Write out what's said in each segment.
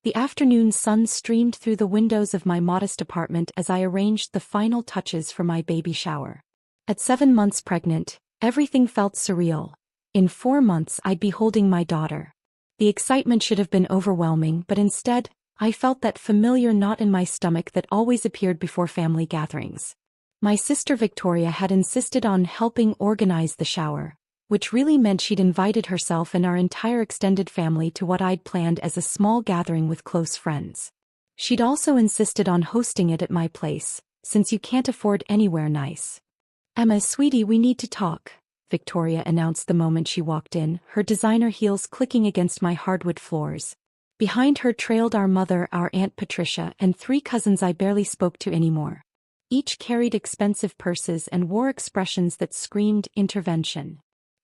The afternoon sun streamed through the windows of my modest apartment as I arranged the final touches for my baby shower. At 7 months pregnant, everything felt surreal. In 4 months I'd be holding my daughter. The excitement should have been overwhelming, but instead, I felt that familiar knot in my stomach that always appeared before family gatherings. My sister Victoria had insisted on helping organize the shower, which really meant she'd invited herself and our entire extended family to what I'd planned as a small gathering with close friends. She'd also insisted on hosting it at my place, since you can't afford anywhere nice. "Emma, sweetie, we need to talk," Victoria announced the moment she walked in, her designer heels clicking against my hardwood floors. Behind her trailed our mother, our Aunt Patricia, and 3 cousins I barely spoke to anymore. Each carried expensive purses and wore expressions that screamed intervention.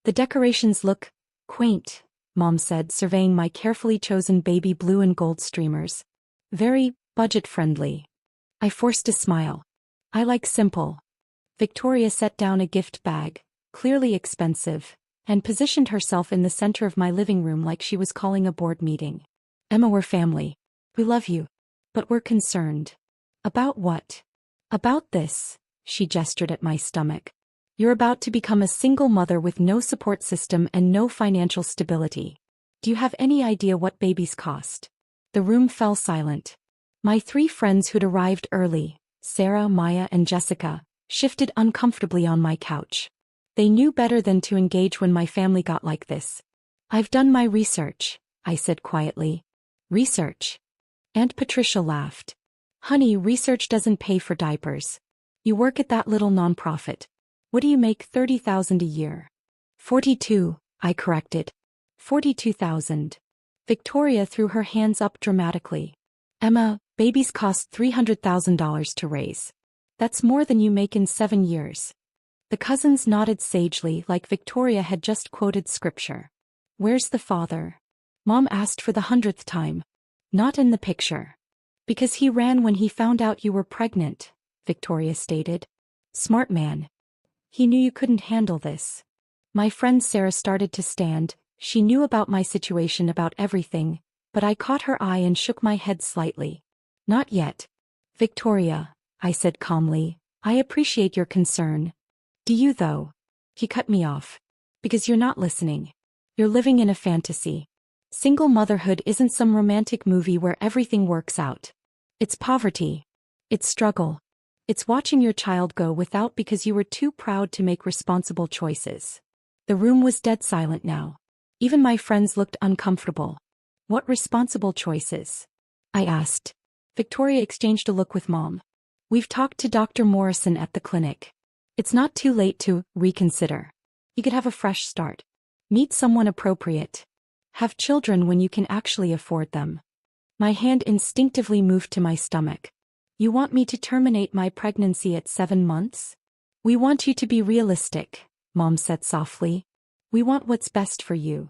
"The decorations look quaint," Mom said, surveying my carefully chosen baby blue and gold streamers. "Very budget-friendly." I forced a smile. "I like simple." Victoria set down a gift bag, clearly expensive, and positioned herself in the center of my living room like she was calling a board meeting. "Emma, we're family. We love you. But we're concerned." "About what?" "About this," she gestured at my stomach. "You're about to become a single mother with no support system and no financial stability. Do you have any idea what babies cost?" The room fell silent. My 3 friends who'd arrived early, Sarah, Maya, and Jessica, shifted uncomfortably on my couch. They knew better than to engage when my family got like this. "I've done my research," I said quietly. "Research?" Aunt Patricia laughed. "Honey, research doesn't pay for diapers. You work at that little nonprofit. What do you make? 30,000 a year." 42, I corrected. 42,000. Victoria threw her hands up dramatically. "Emma, babies cost $300,000 to raise. That's more than you make in 7 years." The cousins nodded sagely, like Victoria had just quoted scripture. "Where's the father?" Mom asked for the 100th time. "Not in the picture." "Because he ran when he found out you were pregnant," Victoria stated. "Smart man. He knew you couldn't handle this." My friend Sarah started to stand. She knew about my situation, about everything, but I caught her eye and shook my head slightly. "Not yet. Victoria," I said calmly, "I appreciate your concern." "Do you though?" He cut me off. "Because you're not listening. You're living in a fantasy. Single motherhood isn't some romantic movie where everything works out. It's poverty. It's struggle. It's watching your child go without because you were too proud to make responsible choices." The room was dead silent now. Even my friends looked uncomfortable. "What responsible choices?" I asked. Victoria exchanged a look with Mom. "We've talked to Dr. Morrison at the clinic. It's not too late to reconsider. You could have a fresh start. Meet someone appropriate. Have children when you can actually afford them." My hand instinctively moved to my stomach. "You want me to terminate my pregnancy at 7 months? We want you to be realistic," Mom said softly. "We want what's best for you.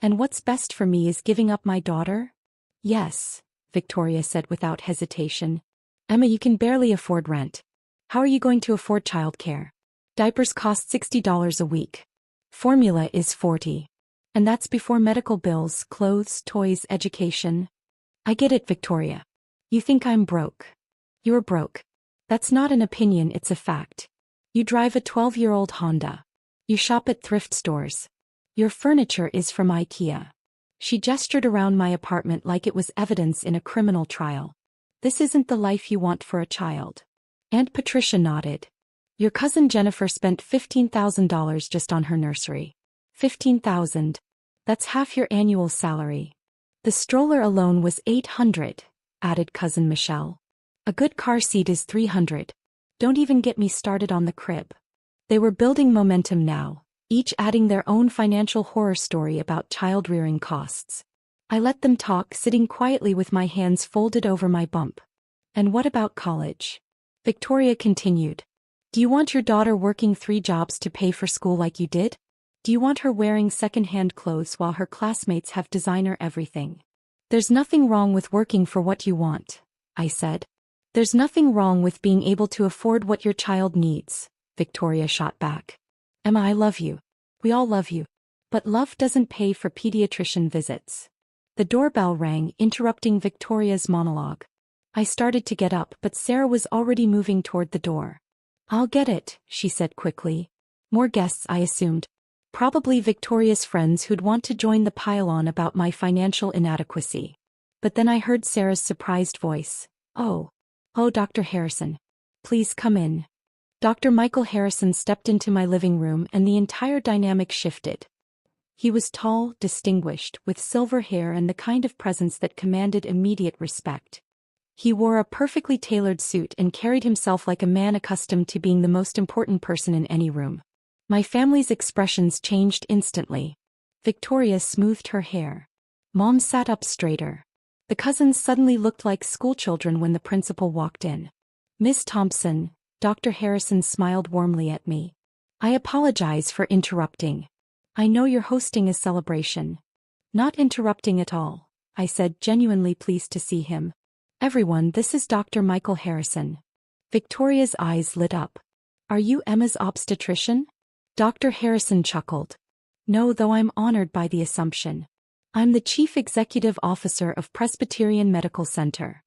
And what's best for me is giving up my daughter?" "Yes," Victoria said without hesitation. "Emma, you can barely afford rent. How are you going to afford childcare? Diapers cost $60 a week. Formula is $40. And that's before medical bills, clothes, toys, education." "I get it, Victoria. You think I'm broke. You're broke. That's not an opinion, it's a fact. You drive a 12-year-old Honda. You shop at thrift stores. Your furniture is from IKEA." She gestured around my apartment like it was evidence in a criminal trial. "This isn't the life you want for a child." Aunt Patricia nodded. "Your cousin Jennifer spent $15,000 just on her nursery. 15,000. That's half your annual salary. The stroller alone was 800, added cousin Michelle. A good car seat is 300. Don't even get me started on the crib." They were building momentum now, each adding their own financial horror story about child-rearing costs. I let them talk, sitting quietly with my hands folded over my bump. "And what about college?" Victoria continued. "Do you want your daughter working 3 jobs to pay for school like you did? Do you want her wearing second-hand clothes while her classmates have designer everything?" "There's nothing wrong with working for what you want," I said. "There's nothing wrong with being able to afford what your child needs," Victoria shot back. "Emma, I love you. We all love you. But love doesn't pay for pediatrician visits." The doorbell rang, interrupting Victoria's monologue. I started to get up, but Sarah was already moving toward the door. "I'll get it," she said quickly. More guests, I assumed. Probably Victoria's friends who'd want to join the pile-on about my financial inadequacy. But then I heard Sarah's surprised voice. Oh, Dr. Harrison. Please come in." Dr. Michael Harrison stepped into my living room and the entire dynamic shifted. He was tall, distinguished, with silver hair and the kind of presence that commanded immediate respect. He wore a perfectly tailored suit and carried himself like a man accustomed to being the most important person in any room. My family's expressions changed instantly. Victoria smoothed her hair. Mom sat up straighter. The cousins suddenly looked like schoolchildren when the principal walked in. "Miss Thompson," Dr. Harrison smiled warmly at me. "I apologize for interrupting. I know you're hosting a celebration." "Not interrupting at all," I said, genuinely pleased to see him. "Everyone, this is Dr. Michael Harrison." Victoria's eyes lit up. "Are you Emma's obstetrician?" Dr. Harrison chuckled. "No, though I'm honored by the assumption. I'm the Chief Executive Officer of Presbyterian Medical Center."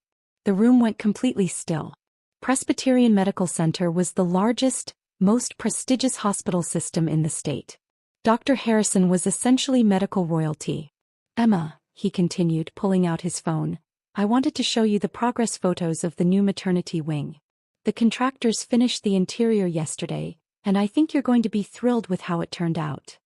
The room went completely still. Presbyterian Medical Center was the largest, most prestigious hospital system in the state. Dr. Harrison was essentially medical royalty. "Emma," he continued, pulling out his phone, "I wanted to show you the progress photos of the new maternity wing. The contractors finished the interior yesterday, and I think you're going to be thrilled with how it turned out."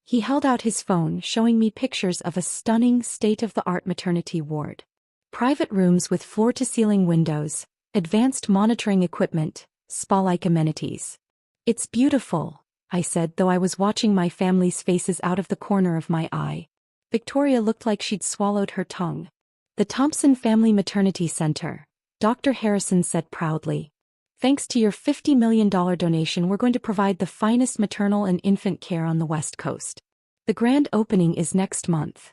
He held out his phone, showing me pictures of a stunning, state-of-the-art maternity ward. Private rooms with floor-to-ceiling windows, advanced monitoring equipment, spa-like amenities. "It's beautiful," I said, though I was watching my family's faces out of the corner of my eye. Victoria looked like she'd swallowed her tongue. "The Thompson Family Maternity Center," Dr. Harrison said proudly. "Thanks to your $50 million donation, we're going to provide the finest maternal and infant care on the West Coast. The grand opening is next month."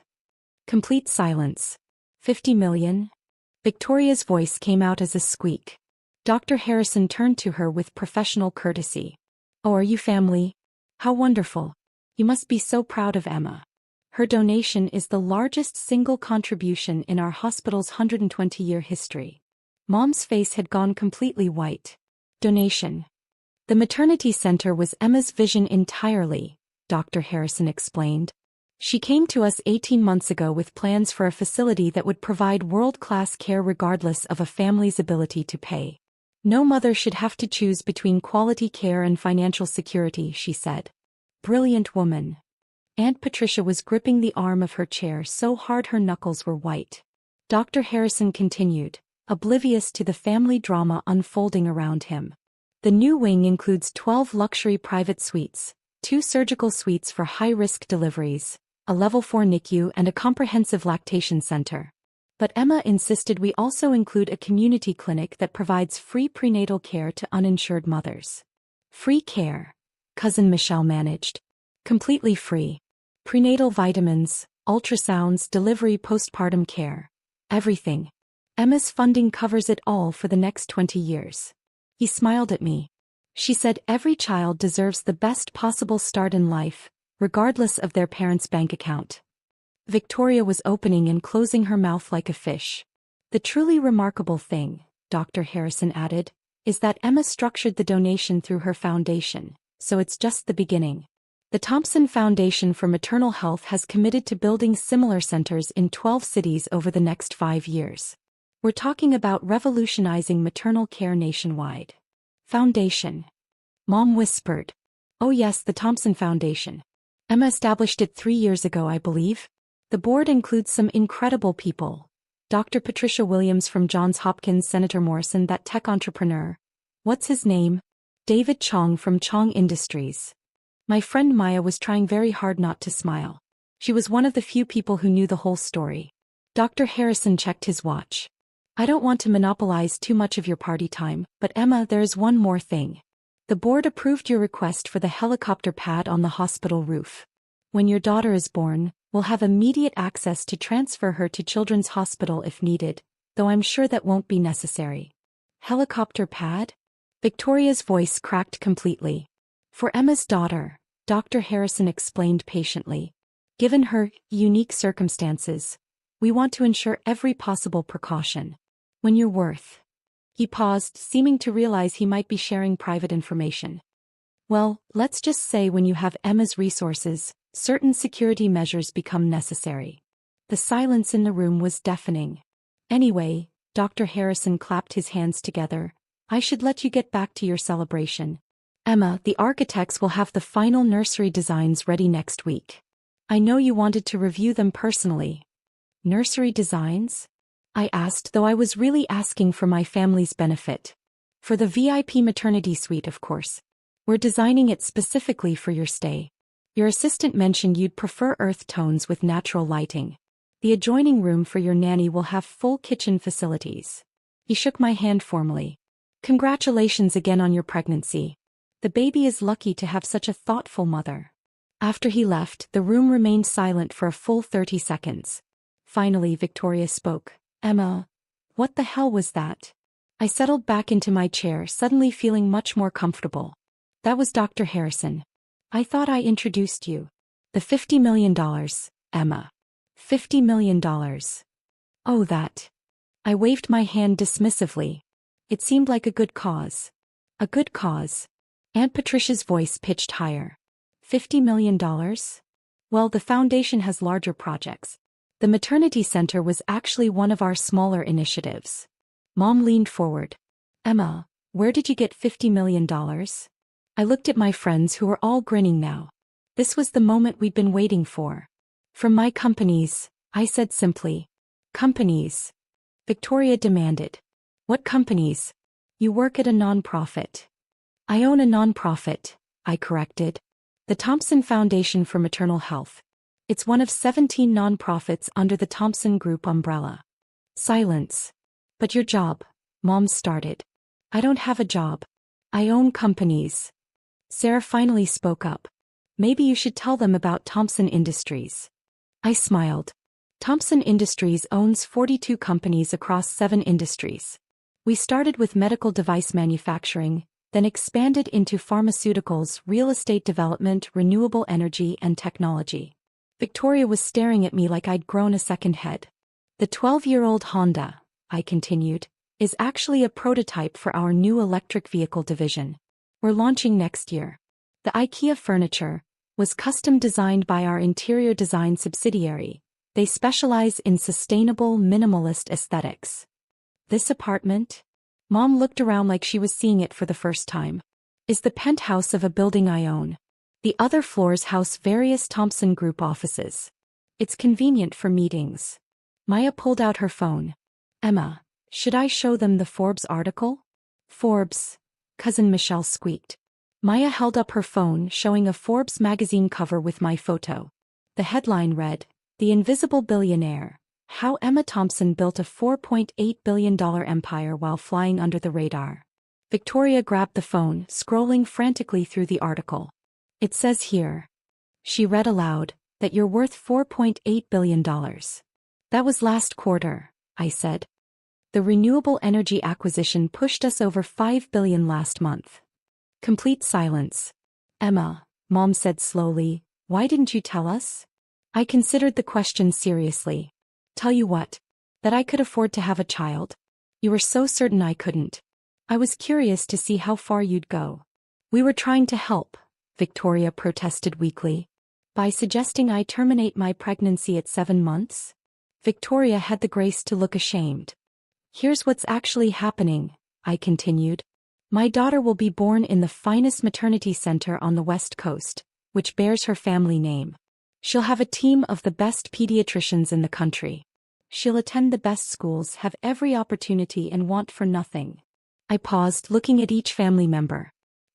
Complete silence. $50 million? Victoria's voice came out as a squeak. Dr. Harrison turned to her with professional courtesy. "Oh, are you family? How wonderful. You must be so proud of Emma. Her donation is the largest single contribution in our hospital's 120-year history." Mom's face had gone completely white. "Donation." "The maternity center was Emma's vision entirely," Dr. Harrison explained. "She came to us 18 months ago with plans for a facility that would provide world-class care regardless of a family's ability to pay. No mother should have to choose between quality care and financial security," she said. "Brilliant woman." Aunt Patricia was gripping the arm of her chair so hard her knuckles were white. Dr. Harrison continued, oblivious to the family drama unfolding around him. "The new wing includes 12 luxury private suites, 2 surgical suites for high-risk deliveries, a level 4 NICU and a comprehensive lactation center. But Emma insisted we also include a community clinic that provides free prenatal care to uninsured mothers." "Free care?" Cousin Michelle managed. "Completely free. Prenatal vitamins, ultrasounds, delivery, postpartum care. Everything. Emma's funding covers it all for the next 20 years. He smiled at me. "She said every child deserves the best possible start in life, regardless of their parents' bank account." Victoria was opening and closing her mouth like a fish. "The truly remarkable thing," Dr. Harrison added, "is that Emma structured the donation through her foundation, so it's just the beginning. The Thompson Foundation for Maternal Health has committed to building similar centers in 12 cities over the next 5 years. We're talking about revolutionizing maternal care nationwide." "Foundation?" Mom whispered. "Oh yes, the Thompson Foundation. Emma established it 3 years ago, I believe. The board includes some incredible people. Dr. Patricia Williams from Johns Hopkins, Senator Morrison, that tech entrepreneur. What's his name? David Chong from Chong Industries." My friend Maya was trying very hard not to smile. She was one of the few people who knew the whole story. Dr. Harrison checked his watch. "I don't want to monopolize too much of your party time, but Emma, there is one more thing. The board approved your request for the helicopter pad on the hospital roof. When your daughter is born, we'll have immediate access to transfer her to Children's Hospital if needed, though I'm sure that won't be necessary." "Helicopter pad?" Victoria's voice cracked completely. "For Emma's daughter," Dr. Harrison explained patiently. "Given her unique circumstances, We want to ensure every possible precaution. When you're worth. He paused, seeming to realize he might be sharing private information. Well, let's just say when you have Emma's resources, certain security measures become necessary. The silence in the room was deafening. Anyway, Dr. Harrison clapped his hands together. I should let you get back to your celebration. Emma, the architects will have the final nursery designs ready next week. I know you wanted to review them personally. Nursery designs? I asked, though I was really asking for my family's benefit. For the VIP maternity suite, of course. We're designing it specifically for your stay. Your assistant mentioned you'd prefer earth tones with natural lighting. The adjoining room for your nanny will have full kitchen facilities. He shook my hand formally. Congratulations again on your pregnancy. The baby is lucky to have such a thoughtful mother. After he left, the room remained silent for a full 30 seconds. Finally, Victoria spoke. Emma, what the hell was that? I settled back into my chair, suddenly feeling much more comfortable. That was Dr. Harrison. I thought I introduced you. The $50 million, Emma. $50 million. Oh, that. I waved my hand dismissively. It seemed like a good cause. A good cause. Aunt Patricia's voice pitched higher. $50 million? Well, the foundation has larger projects. The maternity center was actually one of our smaller initiatives. Mom leaned forward. Emma, where did you get $50 million? I looked at my friends who were all grinning now. This was the moment we'd been waiting for. From my companies, I said simply. Companies? Victoria demanded. What companies? You work at a nonprofit. I own a nonprofit, I corrected. The Thompson Foundation for Maternal Health. It's one of 17 nonprofits under the Thompson Group umbrella. Silence. But your job, Mom started. I don't have a job. I own companies. Sarah finally spoke up. Maybe you should tell them about Thompson Industries. I smiled. Thompson Industries owns 42 companies across 7 industries. We started with medical device manufacturing, then expanded into pharmaceuticals, real estate development, renewable energy, and technology. Victoria was staring at me like I'd grown a second head. The 12-year-old Honda, I continued, is actually a prototype for our new electric vehicle division. We're launching next year. The IKEA furniture was custom designed by our interior design subsidiary. They specialize in sustainable, minimalist aesthetics. This apartment? Mom looked around like she was seeing it for the first time. Is the penthouse of a building I own. The other floors house various Thompson Group offices. It's convenient for meetings. Maya pulled out her phone. Emma, should I show them the Forbes article? Forbes, Cousin Michelle squeaked. Maya held up her phone, showing a Forbes magazine cover with my photo. The headline read, The Invisible Billionaire, How Emma Thompson Built a $4.8 billion Empire While Flying Under the Radar. Victoria grabbed the phone, scrolling frantically through the article. It says here. She read aloud, that you're worth $4.8 billion. That was last quarter, I said. The renewable energy acquisition pushed us over $5 billion last month. Complete silence. Emma, Mom said slowly, why didn't you tell us? I considered the question seriously. Tell you what? That I could afford to have a child. You were so certain I couldn't. I was curious to see how far you'd go. We were trying to help, Victoria protested weakly. By suggesting I terminate my pregnancy at 7 months? Victoria had the grace to look ashamed. Here's what's actually happening, I continued. My daughter will be born in the finest maternity center on the West Coast, which bears her family name. She'll have a team of the best pediatricians in the country. She'll attend the best schools, have every opportunity, and want for nothing. I paused, looking at each family member.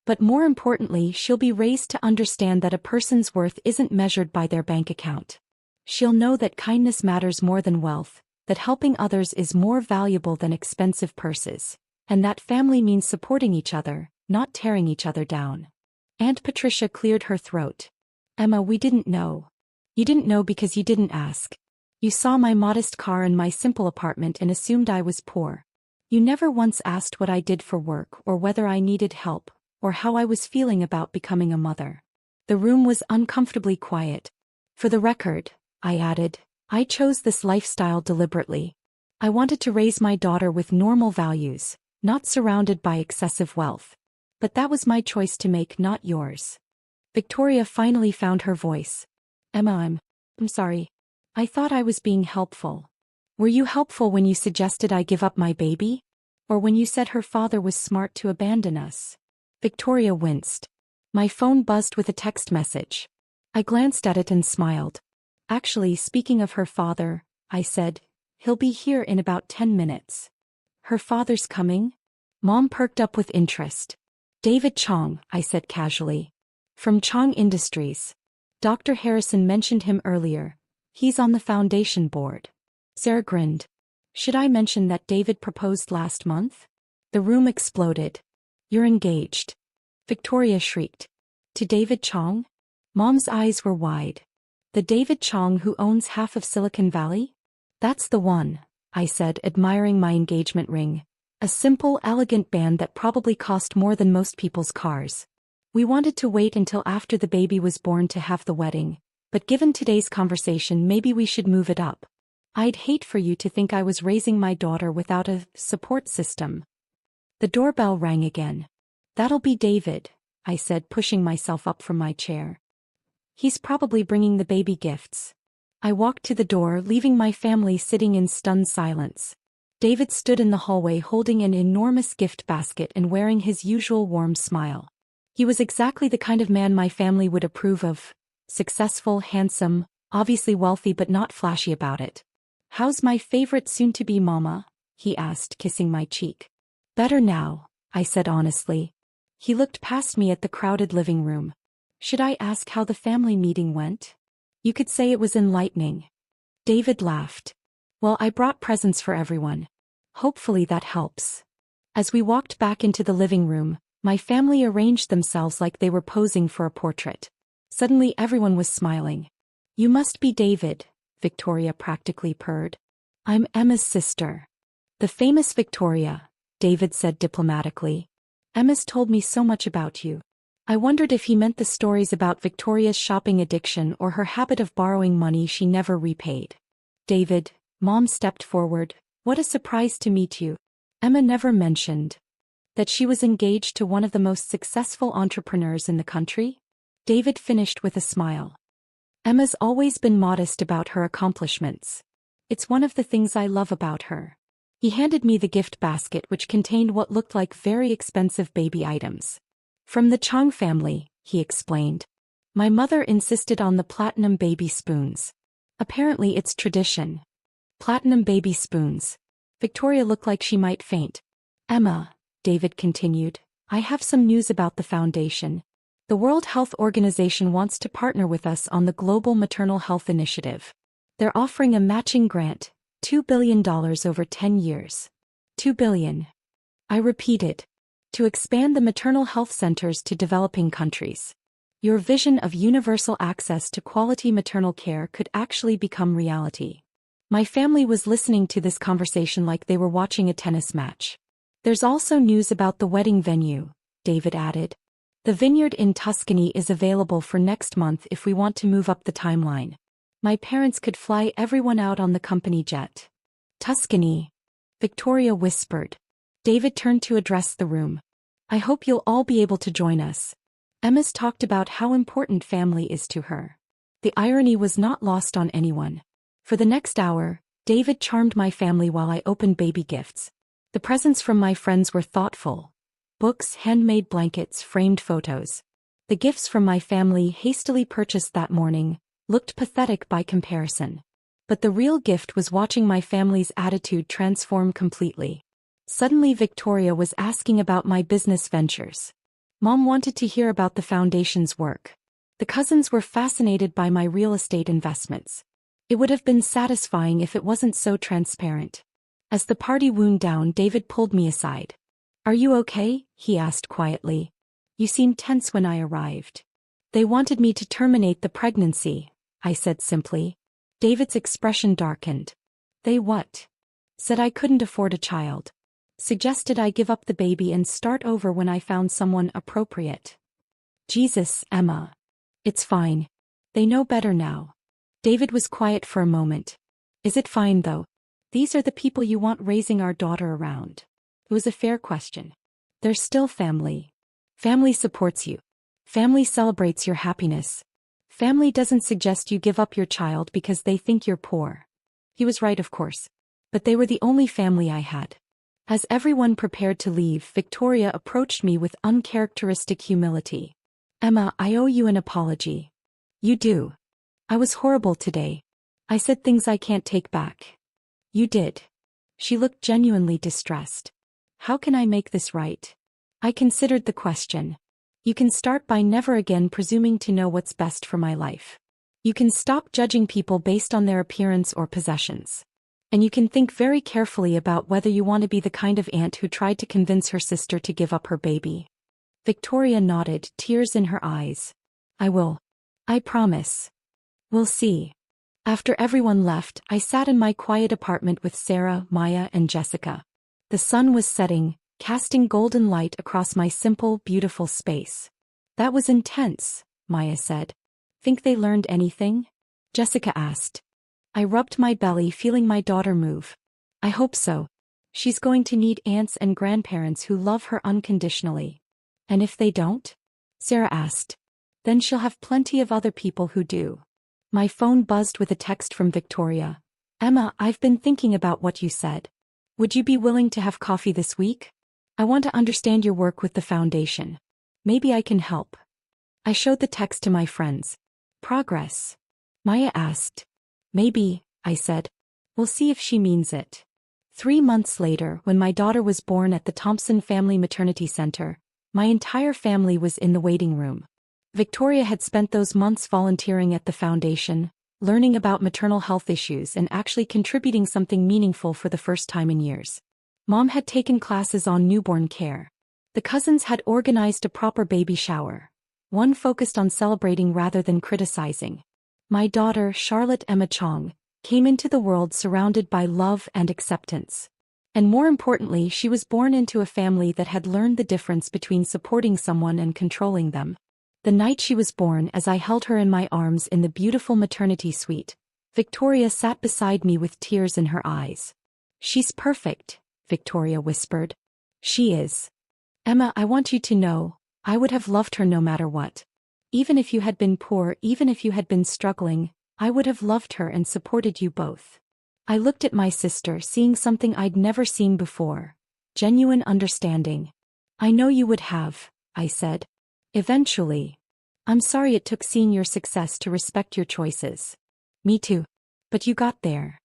But more importantly, she'll be raised to understand that a person's worth isn't measured by their bank account. She'll know that kindness matters more than wealth, that helping others is more valuable than expensive purses, and that family means supporting each other, not tearing each other down. Aunt Patricia cleared her throat. Emma, we didn't know. You didn't know because you didn't ask. You saw my modest car and my simple apartment and assumed I was poor. You never once asked what I did for work or whether I needed help, or how I was feeling about becoming a mother. The room was uncomfortably quiet. For the record, I added, I chose this lifestyle deliberately. I wanted to raise my daughter with normal values, not surrounded by excessive wealth. But that was my choice to make, not yours. Victoria finally found her voice. Emma, I'm sorry. I thought I was being helpful. Were you helpful when you suggested I give up my baby? Or when you said her father was smart to abandon us? Victoria winced. My phone buzzed with a text message. I glanced at it and smiled. Actually, speaking of her father, I said, he'll be here in about 10 minutes. Her father's coming? Mom perked up with interest. David Chong, I said casually. From Chong Industries. Dr. Harrison mentioned him earlier. He's on the foundation board. Sarah grinned. Should I mention that David proposed last month? The room exploded. You're engaged. Victoria shrieked. To David Chong? Mom's eyes were wide. The David Chong who owns half of Silicon Valley? That's the one, I said, admiring my engagement ring. A simple, elegant band that probably cost more than most people's cars. We wanted to wait until after the baby was born to have the wedding, but given today's conversation, maybe we should move it up. I'd hate for you to think I was raising my daughter without a support system. The doorbell rang again. That'll be David, I said, pushing myself up from my chair. He's probably bringing the baby gifts. I walked to the door, leaving my family sitting in stunned silence. David stood in the hallway holding an enormous gift basket and wearing his usual warm smile. He was exactly the kind of man my family would approve of. Successful, handsome, obviously wealthy but not flashy about it. How's my favorite soon-to-be mama? He asked, kissing my cheek. Better now, I said honestly. He looked past me at the crowded living room. Should I ask how the family meeting went? You could say it was enlightening. David laughed. Well, I brought presents for everyone. Hopefully that helps. As we walked back into the living room, my family arranged themselves like they were posing for a portrait. Suddenly everyone was smiling. You must be David, Victoria practically purred. I'm Emma's sister. The famous Victoria, David said diplomatically. Emma's told me so much about you. I wondered if he meant the stories about Victoria's shopping addiction or her habit of borrowing money she never repaid. David, Mom stepped forward. What a surprise to meet you. Emma never mentioned that she was engaged to one of the most successful entrepreneurs in the country. David finished with a smile. Emma's always been modest about her accomplishments. It's one of the things I love about her. He handed me the gift basket, which contained what looked like very expensive baby items. From the Chong family, he explained. My mother insisted on the platinum baby spoons. Apparently it's tradition. Platinum baby spoons. Victoria looked like she might faint. Emma, David continued, I have some news about the foundation. The World Health Organization wants to partner with us on the Global Maternal Health Initiative. They're offering a matching grant, $2 billion over 10 years. $2 billion. I repeated. To expand the maternal health centers to developing countries. Your vision of universal access to quality maternal care could actually become reality. My family was listening to this conversation like they were watching a tennis match. There's also news about the wedding venue, David added. The vineyard in Tuscany is available for next month if we want to move up the timeline. My parents could fly everyone out on the company jet. Tuscany, Victoria whispered. David turned to address the room. I hope you'll all be able to join us. Emma's talked about how important family is to her. The irony was not lost on anyone. For the next hour, David charmed my family while I opened baby gifts. The presents from my friends were thoughtful. Books, handmade blankets, framed photos. The gifts from my family, hastily purchased that morning, looked pathetic by comparison. But the real gift was watching my family's attitude transform completely. Suddenly Victoria was asking about my business ventures. Mom wanted to hear about the foundation's work. The cousins were fascinated by my real estate investments. It would have been satisfying if it wasn't so transparent. As the party wound down, David pulled me aside. Are you okay? He asked quietly. You seemed tense when I arrived. They wanted me to terminate the pregnancy, I said simply. David's expression darkened. They what? Said I couldn't afford a child. Suggested I give up the baby and start over when I found someone appropriate. Jesus, Emma. It's fine. They know better now. David was quiet for a moment. Is it fine though? These are the people you want raising our daughter around. It was a fair question. They're still family. Family supports you. Family celebrates your happiness. Family doesn't suggest you give up your child because they think you're poor. He was right, of course. But they were the only family I had. As everyone prepared to leave, Victoria approached me with uncharacteristic humility. Emma, I owe you an apology. You do. I was horrible today. I said things I can't take back. You did. She looked genuinely distressed. How can I make this right? I considered the question. You can start by never again presuming to know what's best for my life. You can stop judging people based on their appearance or possessions. And you can think very carefully about whether you want to be the kind of aunt who tried to convince her sister to give up her baby. Victoria nodded, tears in her eyes. I will. I promise. We'll see. After everyone left, I sat in my quiet apartment with Sarah, Maya, and Jessica. The sun was setting, casting golden light across my simple, beautiful space. That was intense, Maya said. Think they learned anything? Jessica asked. I rubbed my belly, feeling my daughter move. I hope so. She's going to need aunts and grandparents who love her unconditionally. And if they don't? Sarah asked. Then she'll have plenty of other people who do. My phone buzzed with a text from Victoria. Emma, I've been thinking about what you said. Would you be willing to have coffee this week? I want to understand your work with the foundation. Maybe I can help. I showed the text to my friends. Progress? Maya asked. Maybe, I said. We'll see if she means it. 3 months later, when my daughter was born at the Thompson Family Maternity Center, my entire family was in the waiting room. Victoria had spent those months volunteering at the foundation, learning about maternal health issues and actually contributing something meaningful for the first time in years. Mom had taken classes on newborn care. The cousins had organized a proper baby shower. One focused on celebrating rather than criticizing. My daughter, Charlotte Emma Chong, came into the world surrounded by love and acceptance. And more importantly, she was born into a family that had learned the difference between supporting someone and controlling them. The night she was born, as I held her in my arms in the beautiful maternity suite, Victoria sat beside me with tears in her eyes. She's perfect, Victoria whispered. She is. Emma, I want you to know, I would have loved her no matter what. Even if you had been poor, even if you had been struggling, I would have loved her and supported you both. I looked at my sister, seeing something I'd never seen before. Genuine understanding. I know you would have, I said. Eventually. I'm sorry it took seeing your success to respect your choices. Me too. But you got there.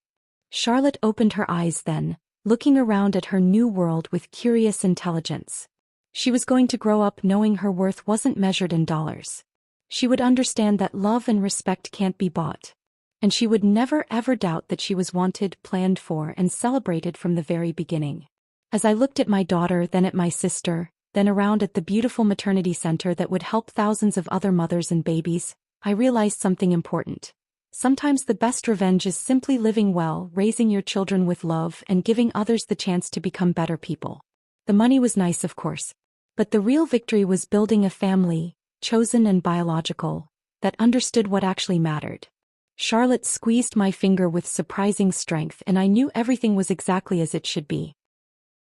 Charlotte opened her eyes then, looking around at her new world with curious intelligence. She was going to grow up knowing her worth wasn't measured in dollars. She would understand that love and respect can't be bought. And she would never ever doubt that she was wanted, planned for, and celebrated from the very beginning. As I looked at my daughter, then at my sister, then around at the beautiful maternity center that would help thousands of other mothers and babies, I realized something important. Sometimes the best revenge is simply living well, raising your children with love, and giving others the chance to become better people. The money was nice, of course. But the real victory was building a family, chosen and biological, that understood what actually mattered. Charlotte squeezed my finger with surprising strength, and I knew everything was exactly as it should be.